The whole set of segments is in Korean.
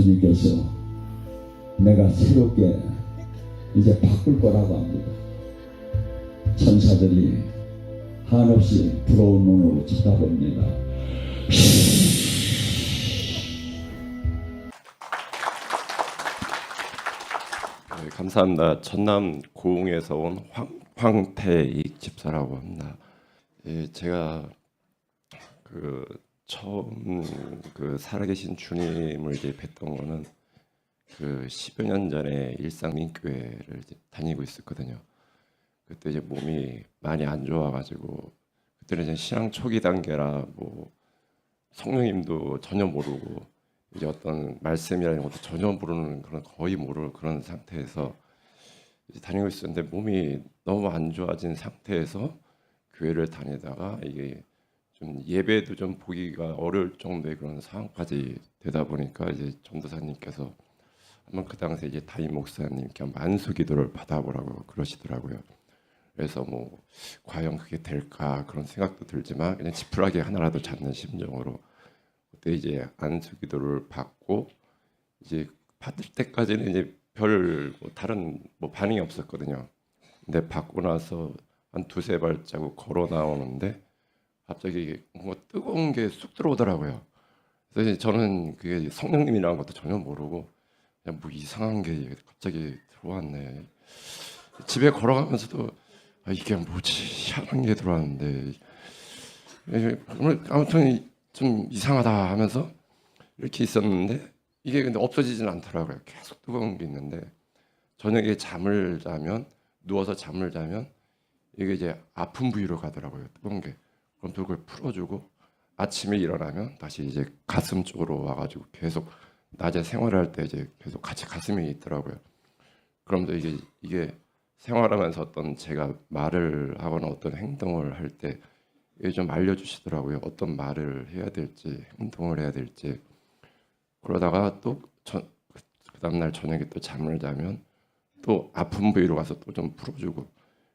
주님께서 내가 새롭게 이제 바꿀 거라고 합니다. 천사들이 한없이 부러운 눈으로 쳐다봅니다. 네, 감사합니다. 전남 고흥에서 온 황태익 집사라고 합니다. 예, 제가 처음 살아계신 주님을 이제 뵀던 거는 10여 년 전에 일상민교회를 이제 다니고 있었거든요. 그때 이제 몸이 많이 안 좋아가지고 그때는 이제 신앙 초기 단계라 뭐 성령님도 전혀 모르고 이제 어떤 말씀이라는 것도 전혀 모르는 그런 거의 모르는 그런 상태에서 이제 다니고 있었는데 몸이 너무 안 좋아진 상태에서 교회를 다니다가 이게 좀 예배도 좀 보기가 어려울 정도의 그런 상황까지 되다 보니까 이제 전도사님께서 한번 그 당시에 이제 담임 목사님께 만수 기도를 받아보라고 그러시더라고요. 그래서 뭐 과연 그게 될까 그런 생각도 들지만 그냥 지푸라기 하나라도 잡는 심정으로 그때 이제 안수 기도를 받고 이제 받을 때까지는 이제 별 다른 반응이 없었거든요. 근데 받고 나서 한 두세 발자국 걸어 나오는데 갑자기 뭔가 뜨거운 게 쑥 들어오더라고요. 그래서 이제 저는 그게 성령님이라는 것도 전혀 모르고 그냥 뭐 이상한 게 갑자기 들어왔네. 집에 걸어가면서도 이게 뭐지 희한한 게 들어왔는데 아무튼 좀 이상하다 하면서 이렇게 있었는데 이게 근데 없어지진 않더라고요. 계속 뜨거운 게 있는데 저녁에 잠을 자면 누워서 잠을 자면 이게 이제 아픈 부위로 가더라고요. 뜨거운 게. 그럼 또 그걸 풀어주고 아침에 일어나면 다시 이제 가슴 쪽으로 와가지고 계속 낮에 생활할 때 이제 계속 같이 가슴이 있더라고요. 그럼도 이게 생활하면서 어떤 제가 말을 하거나 어떤 행동을 할 때 이게 좀 알려주시더라고요. 어떤 말을 해야 될지 행동을 해야 될지. 그러다가 또 그 다음날 저녁에 또 잠을 자면 또 아픈 부위로 가서 또 좀 풀어주고.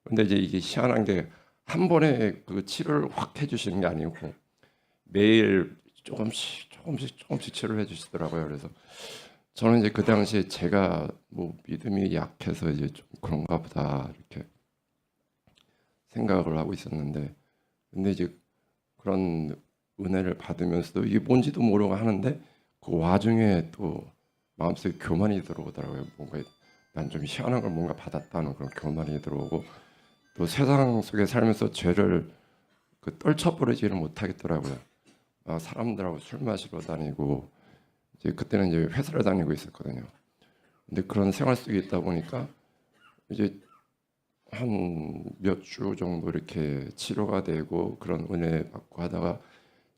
근데 이제 이게 희한한 게 한 번에 그 치료를 확 해주시는 게 아니고 매일 조금씩 치료를 해주시더라고요. 그래서 저는 이제 그 당시에 제가 뭐 믿음이 약해서 이제 좀 그런가 보다 이렇게 생각을 하고 있었는데, 근데 이제 그런 은혜를 받으면서도 이게 뭔지도 모르고 하는데 그 와중에 또 마음속에 교만이 들어오더라고요. 뭔가 난 좀 희한한 걸 뭔가 받았다는 그런 교만이 들어오고 또 세상 속에 살면서 죄를 떨쳐버리지를 못하겠더라고요. 사람들하고 술 마시러 다니고 이제 그때는 이제 회사를 다니고 있었거든요. 근데 그런 생활 속에 있다 보니까 이제 한 몇 주 정도 이렇게 치료가 되고 그런 은혜 받고 하다가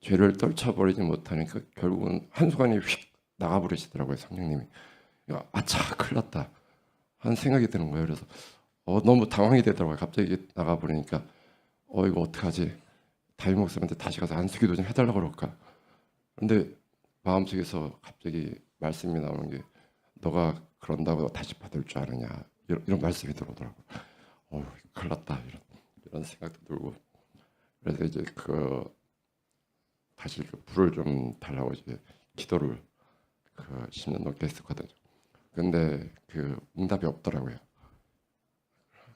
죄를 떨쳐버리지 못하니까 결국은 한순간에 휙 나가버리시더라고요. 성령님이. 아차 큰일 났다 하는 생각이 드는 거예요. 그래서 너무 당황이 되더라고요. 갑자기 나가버리니까 이거 어떡하지? 담임 목사님한테 다시 가서 안수기도 좀 해달라고 그럴까? 그런데 마음속에서 갑자기 말씀이 나오는 게 너가 그런다고 다시 받을 줄 아느냐 이런 말씀이 들어오더라고요. 큰일 났다 이런 생각도 들고 그래서 이제 다시 불을 좀 달라고 이제 기도를 10년 넘게 했었거든요. 근데 응답이 없더라고요.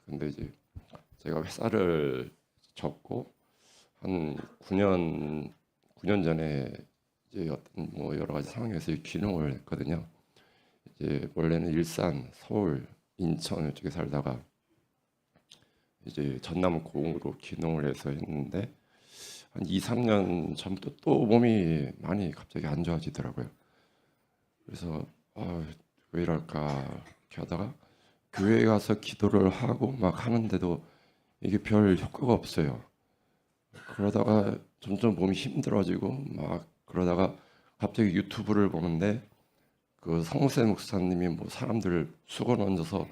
근데 이제 제가 회사를 접고 한 9년 전에 이제 어떤 뭐 여러 가지 상황에서 귀농을 했거든요. 이제 원래는 일산, 서울, 인천 이쪽에 살다가 이제 전남 고흥으로 귀농을 해서 했는데 한 2, 3년 전부터 또 몸이 많이 갑자기 안 좋아지더라고요. 그래서 왜 이럴까 이렇게 하다가 교회에 가서 기도를 하고 막 하는데도 이게 별 효과가 없어요. 그러다가 점점 몸이 힘들어지고 막 그러다가 갑자기 유튜브를 보는데 성세 목사님이 뭐 사람들 수건 얹어서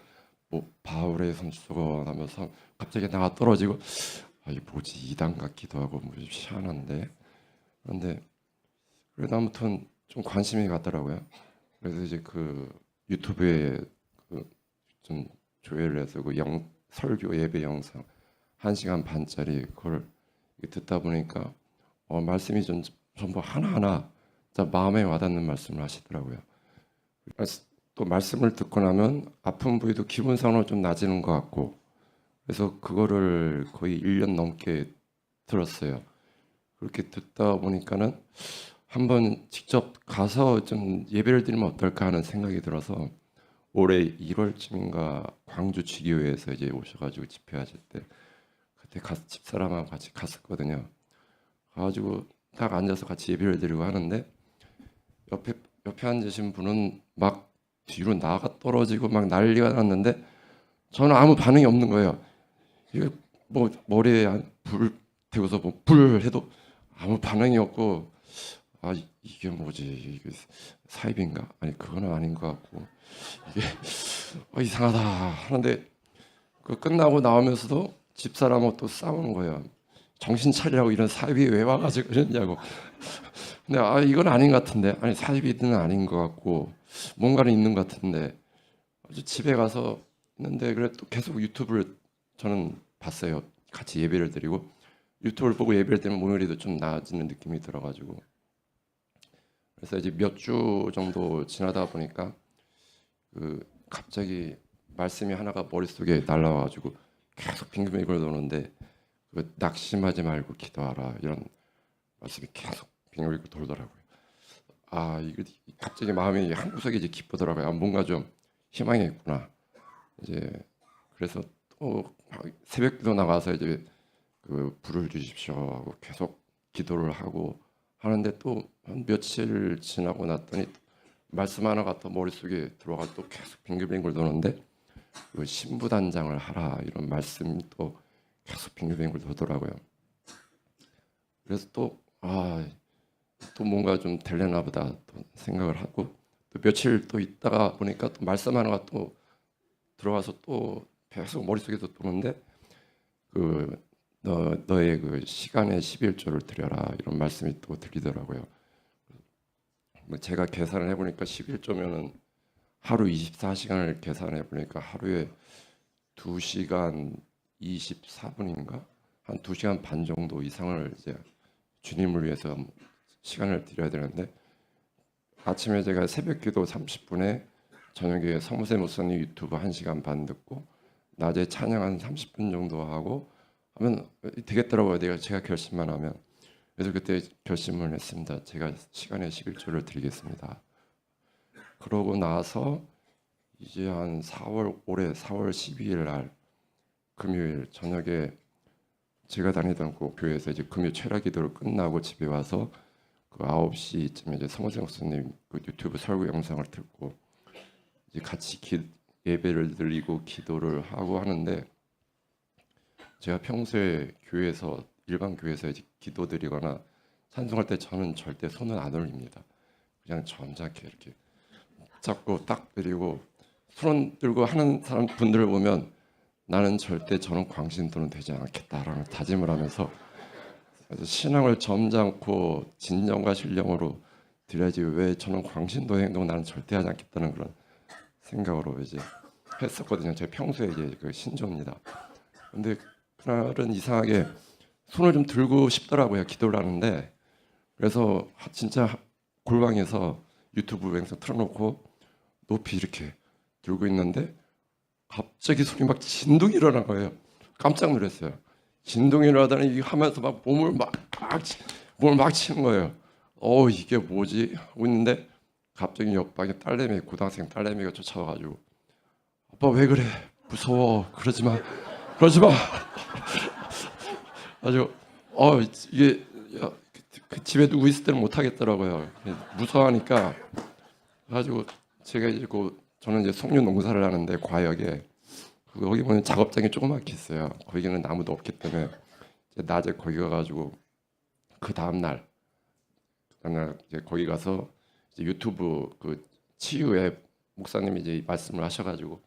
뭐 바울의 손수건 하면서 갑자기 나가 떨어지고 이게 뭐지 이단 같기도 하고 뭐 희한한데 그런데 그래도 아무튼 좀 관심이 가더라고요. 그래서 이제 유튜브에 좀 조회를 해서 설교 예배 영상 1시간 반짜리 그걸 듣다 보니까 말씀이 전부 하나하나 진짜 마음에 와닿는 말씀을 하시더라고요. 또 말씀을 듣고 나면 아픈 부위도 기분상으로 좀 나아지는 것 같고, 그래서 그거를 거의 1년 넘게 들었어요. 그렇게 듣다 보니까는 한번 직접 가서 좀 예배를 드리면 어떨까 하는 생각이 들어서 올해 1월쯤인가 광주 지교회에서 이제 오셔가지고 집회하실 때 그때 집사람하고 같이 갔었거든요. 가가지고 딱 앉아서 같이 예배를 드리고 하는데 옆에 앉으신 분은 막 뒤로 나가 떨어지고 막 난리가 났는데 저는 아무 반응이 없는 거예요. 이게 뭐 머리에 불 태워서 뭐 불 해도 아무 반응이 없고, 아 이게 뭐지, 이게 사입인가? 아니 그거는 아닌 것 같고, 이게 이상하다 하는데 그 끝나고 나오면서도 집사람하고 또 싸우는 거예요. 정신 차리라고, 이런 사입이 왜 와가지고 그러냐고. 근데 이건 아닌 것 같은데, 아니 사입이는 아닌 것 같고 뭔가는 있는 것 같은데, 아주 집에 가서 있는데 그래 또 계속 유튜브를 저는 봤어요. 같이 예배를 드리고 유튜브를 보고 예배를 드리면 오늘이도 좀 나아지는 느낌이 들어가지고, 그래서 이제 몇 주 정도 지나다 보니까 그 갑자기 말씀이 하나가 머릿속에 날라와가지고 계속 빙글빙글 도는데, 그 낙심하지 말고 기도하라, 이런 말씀이 계속 빙글빙글 돌더라고요. 이거 갑자기 마음이 한 구석에 이제 기쁘더라고요. 뭔가 좀 희망이 있구나. 이제 그래서 또 새벽기도 나가서 이제 그 불을 주십시오 하고 계속 기도를 하고 하는데, 또 한 며칠 지나고 났더니 말씀 하나가 또 머릿속에 들어가 또 계속 빙글빙글 도는데, 그 신부단장을 하라, 이런 말씀이 또 계속 빙글빙글 돌더라고요. 그래서 또 뭔가 좀 될려나 보다 또 생각을 하고, 또 며칠 또 있다가 보니까 또 말씀 하나가 또 들어와서 또 계속 머릿속에도 도는데, 너의 그 시간의 11조를 드려라, 이런 말씀이 또 들리더라고요. 제가 계산을 해보니까 11조면은 하루 24시간을 계산해 보니까 하루에 2시간 24분인가 한 2시간 반 정도 이상을 이제 주님을 위해서 시간을 드려야 되는데, 아침에 제가 새벽기도 30분에 저녁에 성모세 목사님 유튜브 1시간 반 듣고 낮에 찬양 한 30분 정도 하고 하면 되겠더라고요. 제가 결심만 하면. 그래서 그때 결심을 했습니다. 제가 시간의 11조를 드리겠습니다. 그러고 나서 이제 한 올해 4월 12일 날 금요일 저녁에 제가 다니던 그 교회에서 이제 금요 철야 기도를 끝나고 집에 와서 그 9시쯤에 이제 성호생 목사님 그 유튜브 설교 영상을 듣고 이제 같이 예배를 드리고 기도를 하고 하는데, 제가 평소에 교회에서 일반 교회에서 이제 기도드리거나 찬송할 때 저는 절대 손을 안 올립니다. 그냥 점잖게 이렇게 잡고 딱 드리고, 손 들고 하는 사람 분들을 보면 나는 절대 저는 광신도는 되지 않겠다라는 다짐을 하면서 신앙을 점잖고 진정과 신령으로 드려야지, 왜 저는 광신도 행동 나는 절대 하지 않겠다는 그런 생각으로 이제 했었거든요. 제 평소에 이제 그 신조입니다. 근데 그날은 이상하게 손을 좀 들고 싶더라고요. 기도를 하는데. 그래서 진짜 골방에서 유튜브 영상 틀어놓고 높이 이렇게 들고 있는데 갑자기 손이 막 진동이 일어난 거예요. 깜짝 놀랐어요. 진동이 일어나더니 이게 하면서 막 몸을 막 치는 거예요. 이게 뭐지? 하고 있는데 갑자기 옆방에 딸내미, 고등학생 딸내미가 쫓아와가지고, 아빠 왜 그래? 무서워. 그러지 마. 아주 이게 그 집에 누구 있을 때는 못 하겠더라고요. 무서워하니까. 가지고 제가 이제 저는 이제 석류 농사를 하는데 과역에 거기 보면 작업장이 조그맣게 있어요. 거기는 아무도 없기 때문에 이제 낮에 거기 가가지고 그 다음 날 이제 거기 가서 이제 유튜브 그 치유 앱 목사님이 이제 말씀을 하셔가지고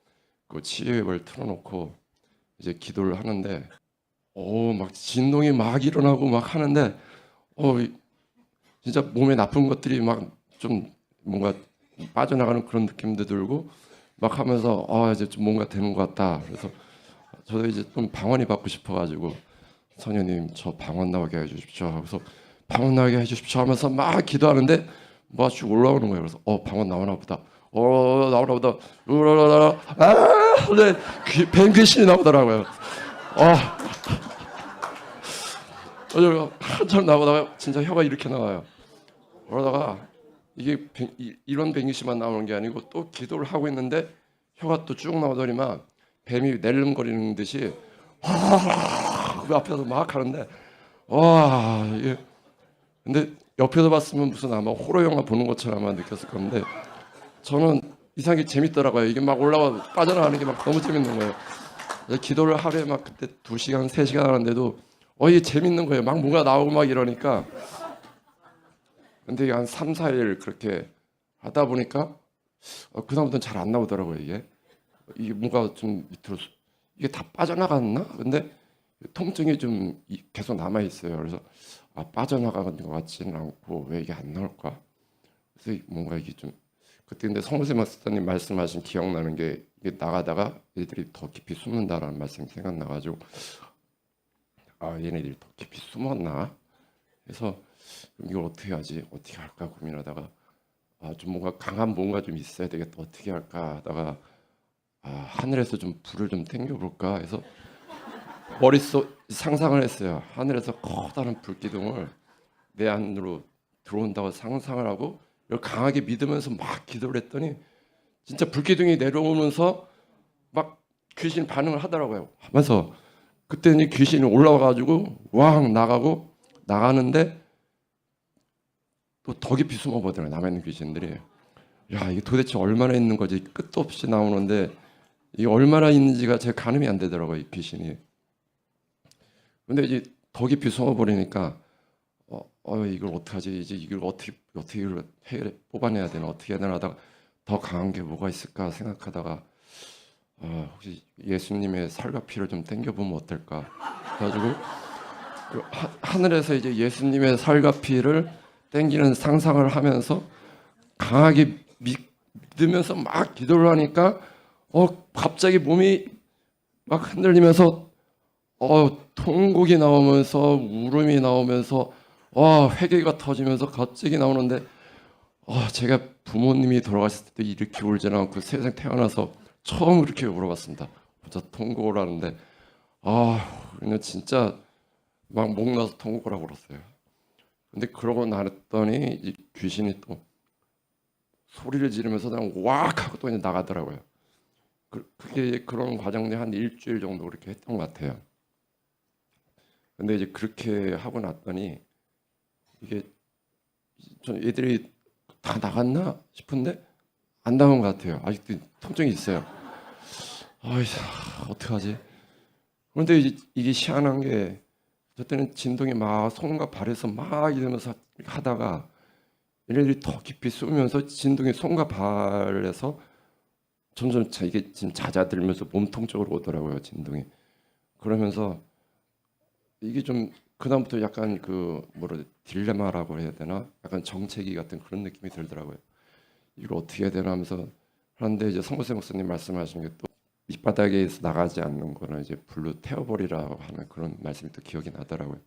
그 치유 앱을 틀어놓고 이제 기도를 하는데, 막 진동이 막 일어나고 막 하는데, 진짜 몸에 나쁜 것들이 막 좀 뭔가 빠져나가는 그런 느낌도 들고 막 하면서 이제 좀 뭔가 되는 것 같다. 그래서 저도 이제 좀 방언이 받고 싶어가지고, 선녀님 저 방언 나오게 해주십시오. 그래서 방언 나오게 해주십시오 하면서 막 기도하는데 뭐가 쭉 올라오는 거예요. 그래서 방언 나오나 보다. 나오나 보다. 우라라라. 근데 뱀 귀신이 나오더라고요. 한참 나오다가 진짜 혀가 이렇게 나와요. 그러다가 이게 이런 뱀 귀신만 나오는 게 아니고 또 기도를 하고 있는데 혀가 또 쭉 나오더니만 뱀이 낼름거리는 듯이 그 앞에서 막 하는데 와 이게 근데 옆에서 봤으면 무슨 아마 호러 영화 보는 것처럼 아마 느꼈을 건데 저는 이상하게 재밌더라고요. 이게 막 올라와 빠져나가는 게 막 너무 재밌는 거예요. 기도를 하루에 막 그때 2시간 3시간 하는데도 이게 재밌는 거예요. 막 뭔가 나오고 막 이러니까. 근데 이게 한 3, 4일 그렇게 하다 보니까 그다음부터는 잘 안 나오더라고요. 이게 뭔가 좀 밑으로 이게 다 빠져나갔나? 근데 통증이 좀 계속 남아 있어요. 그래서 빠져나가는 것 같지는 않고 왜 이게 안 나올까? 그래서 뭔가 이게 좀 그때 근데 성모세 마스터님 말씀하신 기억나는 게 이게 나가다가 얘들이 더 깊이 숨는다라는 말씀이 생각나가지고 얘네들이 더 깊이 숨었나? 그래서 이걸 어떻게 하지? 어떻게 할까 고민하다가 좀 뭔가 강한 뭔가 좀 있어야 되겠다. 어떻게 할까 하다가 하늘에서 좀 불을 좀 땡겨볼까 해서 머릿속 상상을 했어요. 하늘에서 커다란 불기둥을 내 안으로 들어온다고 상상을 하고 이걸 강하게 믿으면서 막 기도를 했더니 진짜 불기둥이 내려오면서 막 귀신 반응을 하더라고요. 하면서 그때는 귀신이 올라와가지고 왕 나가는데 또 더 깊이 숨어보더라고요. 남아있는 귀신들이. 야 이게 도대체 얼마나 있는 거지? 끝도 없이 나오는데 이게 얼마나 있는지가 제 가늠이 안 되더라고요. 이 귀신이. 근데 이제 더 깊이 숨어버리니까 이걸 어떡하지? 이제 이걸 어떻게 이걸 뽑아내야 되나? 어떻게 해야 되나 하다가 더 강한 게 뭐가 있을까 생각하다가 혹시 예수님의 살과 피를 좀 땡겨보면 어떨까? 그래가지고 하늘에서 이제 예수님의 살과 피를 땡기는 상상을 하면서 강하게 믿으면서 막 기도를 하니까 갑자기 몸이 막 흔들리면서 통곡이 나오면서 울음이 나오면서 회개가 터지면서 갑자기 나오는데 제가 부모님이 돌아가셨을 때 이렇게 울지는 않고 세상 태어나서 처음 이렇게 울어봤습니다. 혼자 통곡을 하는데 그냥 진짜 막 목 나서 통곡을 하고 울었어요. 근데 그러고 나랬더니 이 귀신이 또 소리를 지르면서 그냥 왁 하고 또 그냥 나가더라고요. 그게 그런 과정이 한 일주일 정도 그렇게 했던 것 같아요. 근데 이제 그렇게 하고 났더니 이게 좀 얘들이 다 나갔나 싶은데 안 나온 것 같아요. 아직도 통증이 있어요. 어떡하지? 그런데 이게 희한한 게 그때는 진동이 막 손과 발에서 막 이러면서 하다가 얘네들이 더 깊이 숨으면서 진동이 손과 발에서 점점 이게 지금 잦아들면서 몸통 쪽으로 오더라고요. 진동이. 그러면서 이게 좀 그다음부터 약간 딜레마라고 해야 되나? 약간 정체기 같은 그런 느낌이 들더라고요. 이걸 어떻게 해야 되나 하면서 하는데 이제 성모세 목사님 말씀하신 게 또 밑바닥에서 나가지 않는 거는 이제 불로 태워버리라고 하는 그런 말씀이 또 기억이 나더라고요.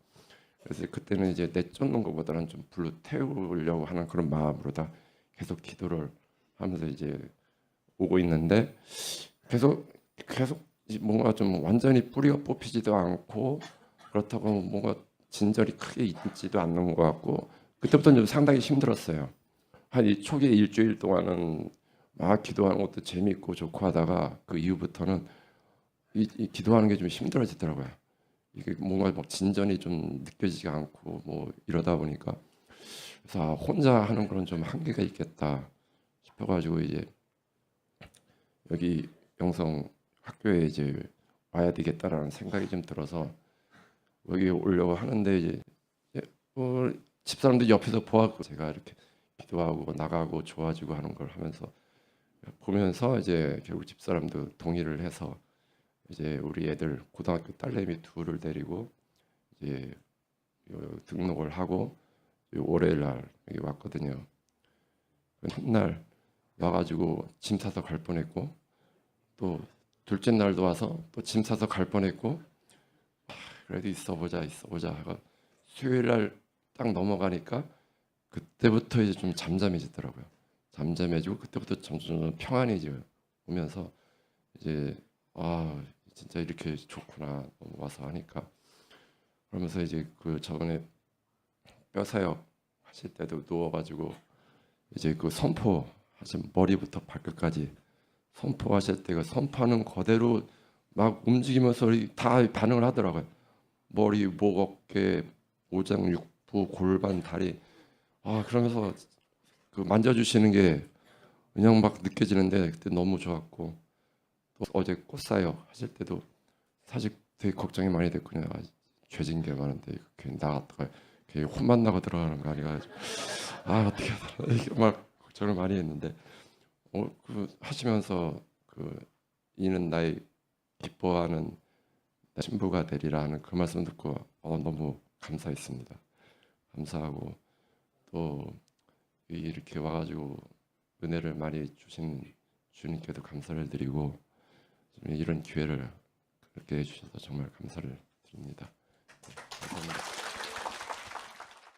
그래서 그때는 이제 내쫓는 것보다는 좀 불로 태우려고 하는 그런 마음으로다 계속 기도를 하면서 이제 오고 있는데 계속 뭔가 좀 완전히 뿌리가 뽑히지도 않고 그렇다고 뭔가 진절이 크게 있지도 않는 것 같고 그때부터는 좀 상당히 힘들었어요. 한 이 초기 일주일 동안은 막 기도하는 것도 재밌고 좋고 하다가 그 이후부터는 이 기도하는 게 좀 힘들어지더라고요. 이게 뭔가 막 진전이 좀 느껴지지가 않고 뭐 이러다 보니까 그래서 혼자 하는 거는 좀 한계가 있겠다 싶어가지고 이제 여기 영성 학교에 이제 와야 되겠다라는 생각이 좀 들어서 여기 오려고 하는데 이제 집사람들 옆에서 보았고 제가 이렇게 기도하고 나가고 좋아지고 하는 걸 하면서 보면서 이제 결국 집사람도 동의를 해서 이제 우리 애들 고등학교 딸내미 둘을 데리고 이제 등록을 하고 월요일 날 여기 왔거든요. 첫날 와가지고 짐 사서 갈 뻔했고 또 둘째 날도 와서 또 짐 사서 갈 뻔했고 그래도 있어보자 하고 수요일 날 딱 넘어가니까 그때부터 이제 좀 잠잠해지더라고요. 잠잠해지고 그때부터 점점 평안이 이제 오면서 이제 아 진짜 이렇게 좋구나 와서 하니까 그러면서 이제 그 저번에 뼈 사역 하실 때도 누워가지고 이제 그 선포 하신 머리부터 발끝까지 선포하실 때 그 선포하는 그대로 막 움직이면서 다 반응을 하더라고요. 머리, 목, 어깨, 오장, 육부, 골반, 다리 그러면서 그 만져주시는 게 그냥 막 느껴지는데 그때 너무 좋았고 또 어제 꽃사역 하실 때도 사실 되게 걱정이 많이 됐거든요. 죄진 게 많은데 괜히 나갔다가 괜히 혼만 나고 들어가는 거 아니가 어떻게 하더라 이게 막 걱정을 많이 했는데 그 하시면서 그 이는 나의 기뻐하는 신부가 되리라 하는 그 말씀 듣고 너무 감사했습니다. 감사하고 또 이렇게 와가지고 은혜를 많이 주신 주님께도 감사를 드리고 이런 기회를 그렇게 해주셔서 정말 감사를 드립니다.